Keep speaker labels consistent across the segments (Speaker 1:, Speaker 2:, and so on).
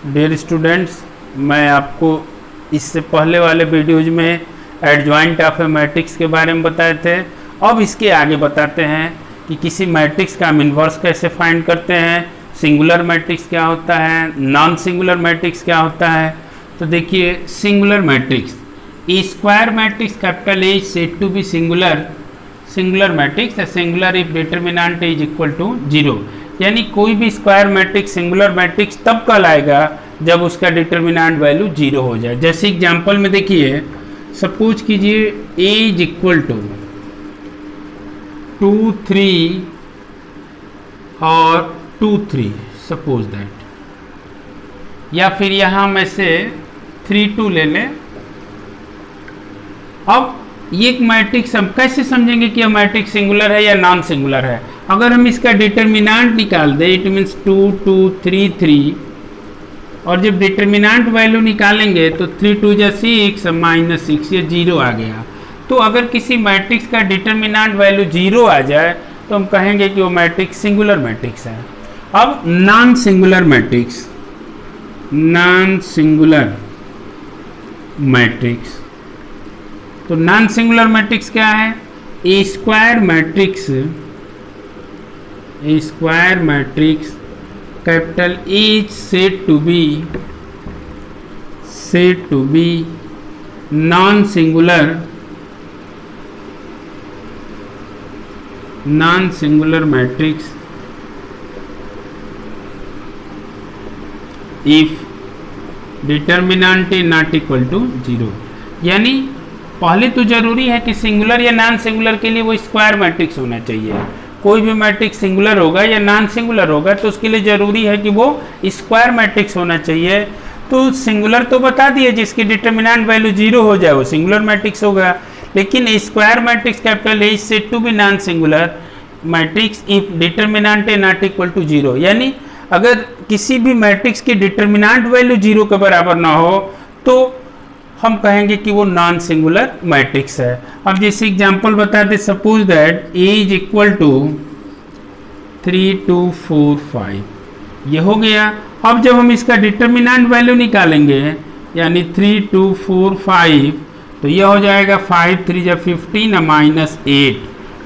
Speaker 1: Dear students, मैं आपको इससे पहले वाले वीडियोज में एडजॉइंट ऑफ ए मैट्रिक्स के बारे में बताए थे। अब इसके आगे बताते हैं कि किसी मैट्रिक्स का हम इन्वर्स कैसे फाइंड करते हैं, सिंगुलर मैट्रिक्स क्या होता है, नॉन सिंगुलर मैट्रिक्स क्या होता है। तो देखिए, singular matrix, A square matrix capital A said to be singular matrix है singular if determinant is equal to 0। यानी कोई भी स्क्वायर मैट्रिक्स सिंगुलर मैट्रिक्स तब कहलाएगा जब उसका डिटरमिनेंट वैल्यू 0 हो जाए। जैसे एग्जांपल में देखिए, सपोज कीजिए a इज इक्वल टू 2 3 और 2 3, सपोज दैट, या फिर यहाँ में से 3 2 ले लें। अब ये एक मैट्रिक्स हम कैसे समझेंगे कि यह मैट्रिक्स सिंगुलर है या नॉन सिंगुलर है? अगर हम इसका डिटरमिनेंट निकाल दें, इट मीन्स 2 2 3 3, और जब डिटरमिनेंट वैल्यू निकालेंगे तो 3 2 जा 6 माइनस 6, ये 0 आ गया। तो अगर किसी मैट्रिक्स का डिटरमिनेंट वैल्यू 0 आ जाए तो हम कहेंगे कि वो मैट्रिक्स सिंगुलर मैट्रिक्स है। अब non singular matrix, non singular matrix, तो नॉन सिंगुलर मैट्रिक्स क्या है? A square matrix capital A said to be non singular matrix if determinant is not equal to 0। यानी पहले तो जरूरी है कि सिंगुलर या नॉन सिंगुलर के लिए वो स्क्वायर मैट्रिक्स होना चाहिए। कोई भी मैट्रिक्स सिंगुलर होगा या नॉन सिंगुलर होगा तो उसके लिए जरूरी है कि वो स्क्वायर मैट्रिक्स होना चाहिए। तो सिंगुलर तो बता दिए, जिसकी डिटरमिनेंट वैल्यू 0 हो जाए वो सिंगुलर मैट्रिक्स होगा। लेकिन square matrix capital A said to be non singular matrix if determinant is not equal to 0। यानी अगर किसी भी मैट्रिक्स की डिटरमिनेंट वैल्यू 0 के बराबर ना हो तो हम कहेंगे कि वो नॉन सिंगुलर मैट्रिक्स है। अब जैसे एग्जांपल बताते, suppose that A is equal to 3 2 4 5, ये हो गया। अब जब हम इसका डिटरमिनेंट वैल्यू निकालेंगे, यानी 3 2 4 5, तो ये हो जाएगा 5 3 जा 15 माइनस 8,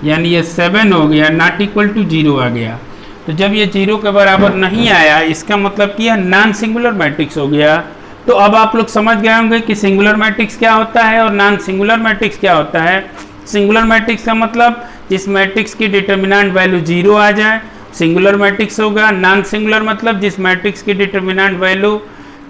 Speaker 1: यानी ये 7 हो गया, नॉट इक्वल टू 0 आ गया। तो जब ये 0 के बराबर नहीं आया, इसका मतलब कि यह नॉन सिंगुलर मैट्रिक्स हो गया। तो अब आप लोग समझ गए होंगे कि सिंगुलर मैट्रिक्स क्या होता है और नॉन सिंगुलर मैट्रिक्स क्या होता है। सिंगुलर मैट्रिक्स का मतलब जिस मैट्रिक्स की डिटरमिनेंट वैल्यू 0 आ जाए सिंगुलर मैट्रिक्स होगा। नॉन सिंगुलर मतलब जिस मैट्रिक्स की डिटरमिनेंट वैल्यू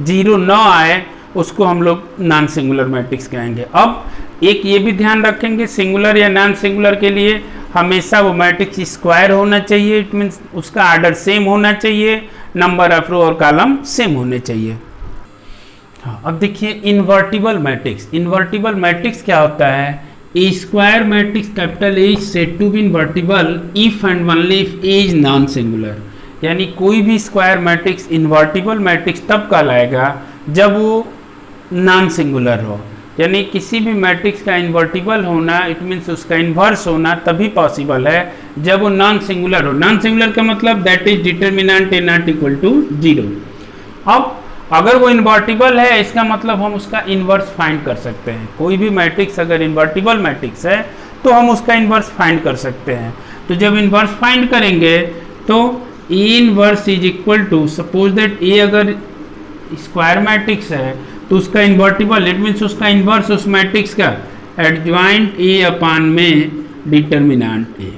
Speaker 1: 0 न आए उसको हम लोग नॉन सिंगुलर मैट्रिक्स कहेंगे। अब एक ये भी ध्यान रखेंगे, सिंगुलर या नॉन सिंगुलर के लिए हमेशा वो मैट्रिक्स स्क्वायर होना चाहिए। इट मीन्स उसका आर्डर सेम होना चाहिए, नंबर ऑफ रो और कॉलम सेम होने चाहिए। अब देखिए इन्वर्टिबल मैट्रिक्स। इन्वर्टिबल मैट्रिक्स क्या होता है? A square matrix capital A said to be invertible if and only if A is non singular. यानी कोई भी स्क्वायर मैट्रिक्स इन्वर्टिबल मैट्रिक्स तब कहलाएगा जब वो नॉन सिंगुलर हो। यानी किसी भी मैट्रिक्स का इन्वर्टिबल होना, इट मीन्स उसका इन्वर्स होना तभी पॉसिबल है जब वो नॉन सिंगुलर हो। नॉन सिंगुलर का मतलब that is determinant is not equal to 0। अब अगर वो इन्वर्टिबल है, इसका मतलब हम उसका इन्वर्स फाइंड कर सकते हैं। कोई भी मैट्रिक्स अगर इन्वर्टिबल मैट्रिक्स है तो हम उसका इन्वर्स फाइंड कर सकते हैं। तो जब इन्वर्स फाइंड करेंगे तो A inverse is equal to, suppose that A अगर स्क्वायर मैट्रिक्स है तो उसका इन्वर्टिबल, इट मीन्स उसका इन्वर्स उस मैट्रिक्स का एडजॉइंट ए अपान में डिटरमिनेंट ए।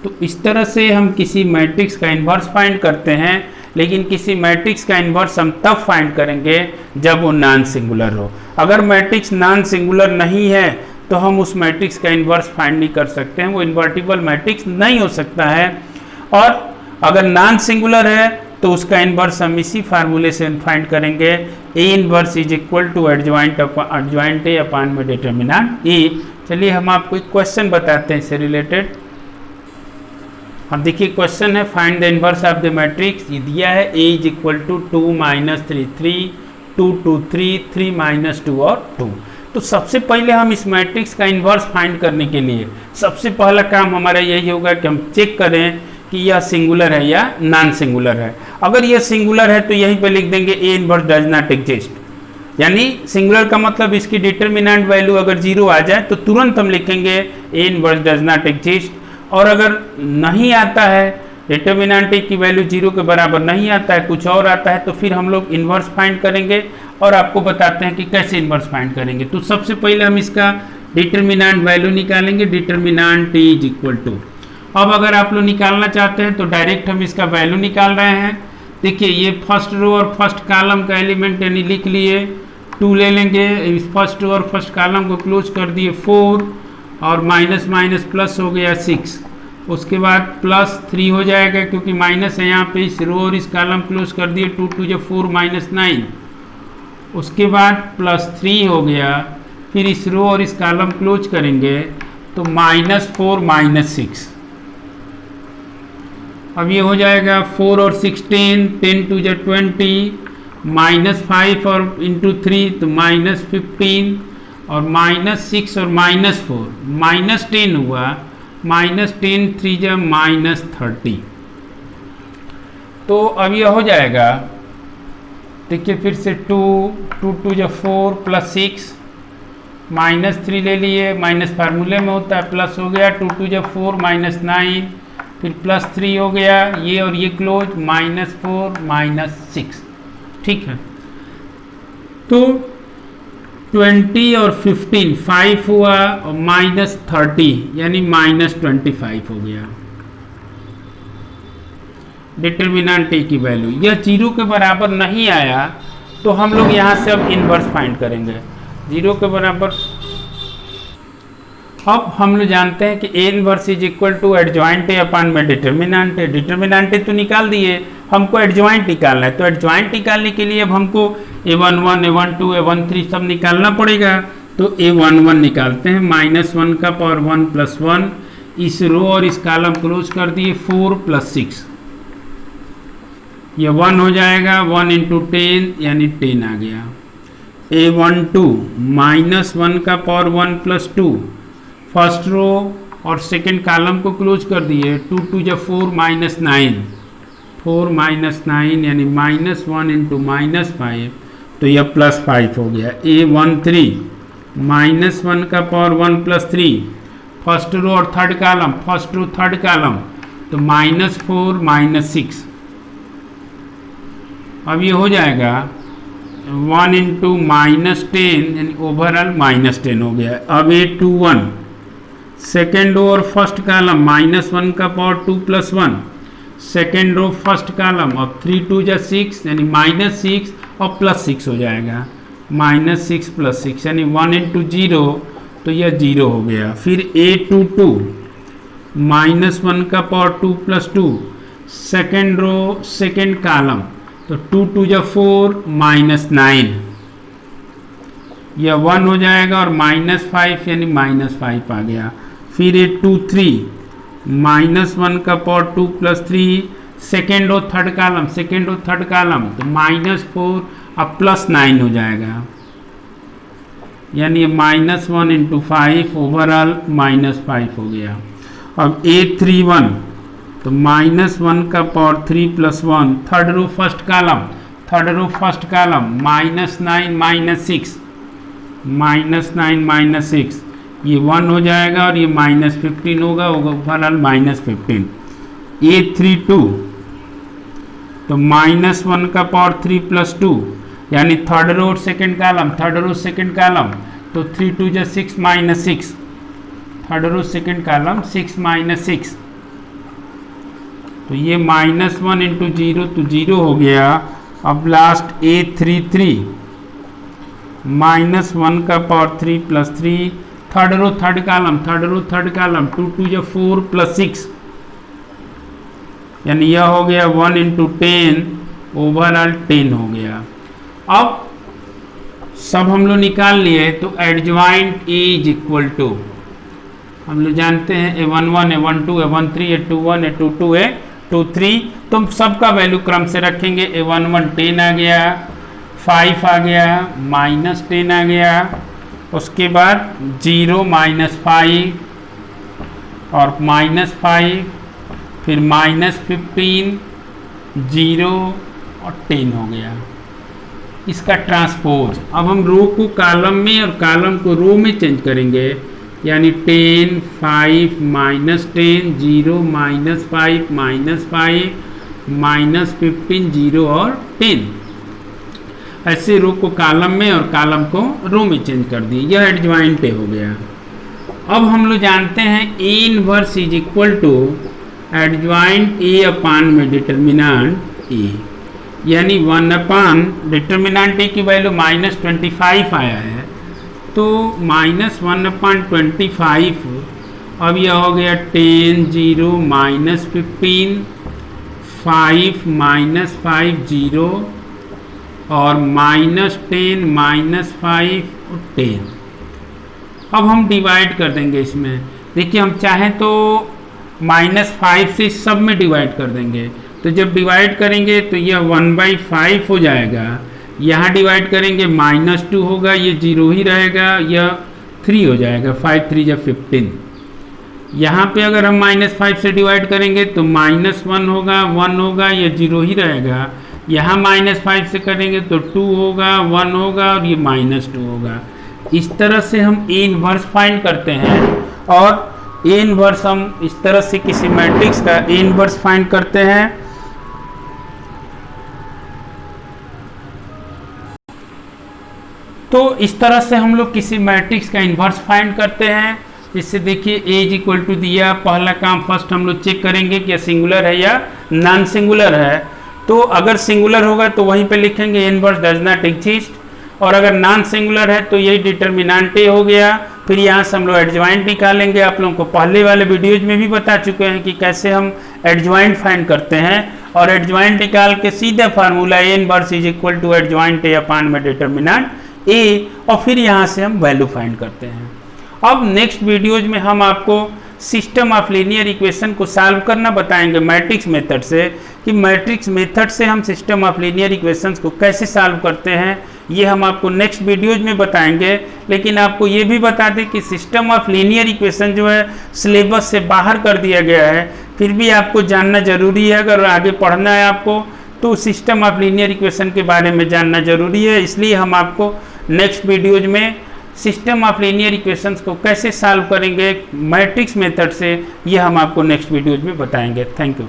Speaker 1: तो इस तरह से हम किसी मैट्रिक्स का इन्वर्स फाइंड करते हैं। लेकिन किसी मैट्रिक्स का इन्वर्स हम तब फाइंड करेंगे जब वो नॉन सिंगुलर हो। अगर मैट्रिक्स नॉन सिंगुलर नहीं है तो हम उस मैट्रिक्स का इन्वर्स फाइंड नहीं कर सकते हैं, वो इन्वर्टिबल मैट्रिक्स नहीं हो सकता है। और अगर नॉन सिंगुलर है तो उसका इन्वर्स हम इसी फार्मूले से फाइंड करेंगे, A inverse is equal to adjoint A upon में डिटरमिनेंट ए। चलिए हम आपको एक क्वेश्चन बताते हैं इससे रिलेटेड। अब देखिए क्वेश्चन है, find the inverse of the matrix. ये दिया है A is equal to 2 minus 3 3 2 2 3 3 minus 2 और 2। तो सबसे पहले हम इस मैट्रिक्स का इन्वर्स फाइंड करने के लिए सबसे पहला काम हमारा यही होगा कि हम चेक करें कि यह सिंगुलर है या नॉन सिंगुलर है। अगर यह सिंगुलर है तो यहीं पे लिख देंगे A inverse does not exist, यानी सिंगुलर का मतलब इसकी डिटरमिनेंट वैल्यू अगर 0 आ जाए तो तुरंत हम लिखेंगे A inverse does not exist. और अगर नहीं आता है, डिटरमिनेंट ए की वैल्यू 0 के बराबर नहीं आता है, कुछ और आता है, तो फिर हम लोग इन्वर्स फाइंड करेंगे और आपको बताते हैं कि कैसे इन्वर्स फाइंड करेंगे। तो सबसे पहले हम इसका डिटरमिनेंट वैल्यू निकालेंगे, डिटरमिनेंट इज इक्वल टू। अब अगर आप लोग निकालना चाहते हैं तो डायरेक्ट हम इसका वैल्यू निकाल रहे हैं। देखिए ये फर्स्ट रो और फर्स्ट कॉलम का एलिमेंट यानी लिख लिए 2 ले लेंगे, इस फर्स्ट रो और फर्स्ट कॉलम को क्लोज कर दिए 4 और माइनस माइनस प्लस हो गया 6, उसके बाद प्लस 3 हो जाएगा क्योंकि माइनस है यहाँ पे, इस रो और इस कॉलम क्लोज कर दिए 2 2 जो 4 माइनस 9, उसके बाद प्लस 3 हो गया, फिर इस रो और इस कॉलम क्लोज करेंगे तो माइनस 4 माइनस 6। अब ये हो जाएगा 4 और 16, 10 2 जो 20, माइनस 5 और इंटू 3 तो माइनस 15 और माइनस 6 और माइनस 4 माइनस 10 हुआ, माइनस 10 3 जो माइनस 30। तो अब ये हो जाएगा, देखिए फिर से 2 2 2 जो 4 प्लस 6 माइनस 3 ले लिए, माइनस फार्मूले में होता है, प्लस हो गया 2 2 जो 4 माइनस 9, फिर प्लस 3 हो गया, ये और ये क्लोज, माइनस 4 माइनस 6। ठीक है, तो 20 और 15 5 हुआ और माइनस 30 यानी माइनस 25 हो गया डिटरमिनेंट ए की वैल्यू। यह 0 के बराबर नहीं आया तो हम लोग यहाँ से अब इनवर्स फाइंड करेंगे 0 के बराबर। अब हम लोग जानते हैं कि A inverse is equal to adjoint A upon में डिटरमिनेंट है। डिटरमिनेंट ए तो निकाल दिए, हमको एडजॉइंट निकालना है, तो एडजॉइंट निकालने के लिए अब हमको a11 a12 a13 सब निकालना पड़ेगा। तो a11 निकालते हैं, -1 का पावर 1 + 1, इस रो और इस कॉलम क्लोज कर दिए 4 + 6, ये 1 हो जाएगा, 1 × 10 यानी 10 आ गया। a12 -1 का पावर 1 + 2, फर्स्ट रो और सेकंड कॉलम को क्लोज कर दिए 2 2 जो 4 -9, 4 - 9 यानी -1 × -5 तो यह +5 हो गया। a13 -1 का पावर 1 + 3, फर्स्ट रो और third column, first row third column तो -4 -6। अब ये हो जाएगा 1 × -10 यानी ओवरऑल -10 हो गया। अब a21 सेकेंड रो और फर्स्ट कॉलम -1 का power 2 + 1, second row first column, अब 3 2 जो 6 यानी -6 और +6 हो जाएगा, -6 + 6 यानी 1 × 0 तो यह 0 हो गया। फिर a22 -1 का power 2 + 2, second row second column तो 2 2 जो 4 -9 यह 1 हो जाएगा और -5 यानी -5 आ गया। फिर a23 -1 का power 2 + 3, second row third column, second row third column तो -4 अब +9 हो जाएगा, यानी -1 × 5 ओवरऑल -5 हो गया। अब a31 तो -1 का power 3 + 1, third row first column, third row first column -9 -6, -9 -6 ये 1 हो जाएगा और ये -15 होगा ओवरऑल -15। a32 तो -1 का पावर 3 + 2 यानी third row second column, third row second column तो 3 2 जो 6 -6, थर्ड रो सेकेंड कॉलम 6 -6 तो ये -1 × 0 तो 0 हो गया। अब लास्ट a33 -1 का power 3 + 3, third row third column, third row third column 2 2 जो 4 + 6 यानी यह हो गया 1 × 10 ओवरऑल 10 हो गया। अब सब हम लोग निकाल लिए तो एडजॉइंट इज इक्वल टू हम लोग जानते हैं a11 a12 a13 a21 a22 a23, तो सबका वैल्यू क्रम से रखेंगे। a11 10 आ गया, 5 आ गया, -10 आ गया, उसके बाद 0 -5 और -5 फिर -15, 0 और 10 हो गया इसका ट्रांसपोज। अब हम रो को कॉलम में और कॉलम को रो में चेंज करेंगे, यानी 10, 5, -10, 0, -5, -5, -15, 0 और 10। ऐसे रो को कॉलम में और कॉलम को रो में चेंज कर दिए। यह एडजॉइंट हो गया। अब हम लोग जानते हैं A inverse is equal to adjoint A upon में डिटर्मिनेंट A, यानी 1 अपान डिटर्मिनेंट A की वैल्यू -25 आया है, तो -1/25। अब यह हो गया 10, 0, -15, 5, -5, 0 और -10, -5 और 10। अब हम डिवाइड कर देंगे इसमें। देखिए हम चाहें तो -5 से सब में डिवाइड कर देंगे, तो जब डिवाइड करेंगे तो यह 1/5 हो जाएगा। यहाँ डिवाइड करेंगे -2 होगा, ये 0 ही रहेगा, यह 3 हो जाएगा, 5 3 या 15। यहाँ पे अगर हम -5 से डिवाइड करेंगे तो -1 होगा, 1 होगा, यह 0 ही रहेगा। यहाँ -5 से करेंगे तो 2 होगा, 1 होगा और ये -2 होगा। इस तरह से हम A इनवर्स फाइंड करते हैं, और A इनवर्स हम इस तरह से किसी मैट्रिक्स का A इनवर्स फाइंड करते हैं। तो इस तरह से हम लोग किसी मैट्रिक्स का इन्वर्स फाइंड करते हैं। इससे देखिए A इज इक्वल टू दिया, पहला काम फर्स्ट हम लोग चेक करेंगे कि सिंगुलर है या नॉन सिंगुलर है। तो अगर सिंगुलर होगा तो वहीं पे लिखेंगे इनवर्स डज नॉट एग्जिस्ट, और अगर नॉन सिंगुलर है तो यही डिटर्मिनेंट A हो गया। फिर यहाँ से हम लोग एडजॉइंट निकालेंगे। आप लोगों को पहले वाले वीडियोज में भी बता चुके हैं कि कैसे हम एडजॉइंट फाइंड करते हैं, और एडजॉइंट निकाल के सीधा formula A inverse is equal to adjoint A upon में डिटर्मिनेंट A, और फिर यहाँ से हम वैल्यू फाइंड करते हैं। अब नेक्स्ट वीडियोज में हम आपको सिस्टम ऑफ लीनियर इक्वेशन को सॉल्व करना बताएंगे मैट्रिक्स मेथड से, कि मैट्रिक्स मेथड से हम सिस्टम ऑफ लीनियर इक्वेशंस को कैसे सॉल्व करते हैं, ये हम आपको नेक्स्ट वीडियोज में बताएंगे। लेकिन आपको ये भी बता दें कि सिस्टम ऑफ लीनियर इक्वेशन जो है सिलेबस से बाहर कर दिया गया है, फिर भी आपको जानना जरूरी है। अगर आगे पढ़ना है आपको तो सिस्टम ऑफ लीनियर इक्वेशन के बारे में जानना जरूरी है। इसलिए हम आपको नेक्स्ट वीडियोज में सिस्टम ऑफ लीनियर इक्वेशंस को कैसे सॉल्व करेंगे मैट्रिक्स मेथड से, ये हम आपको नेक्स्ट वीडियोज में बताएंगे। Thank you.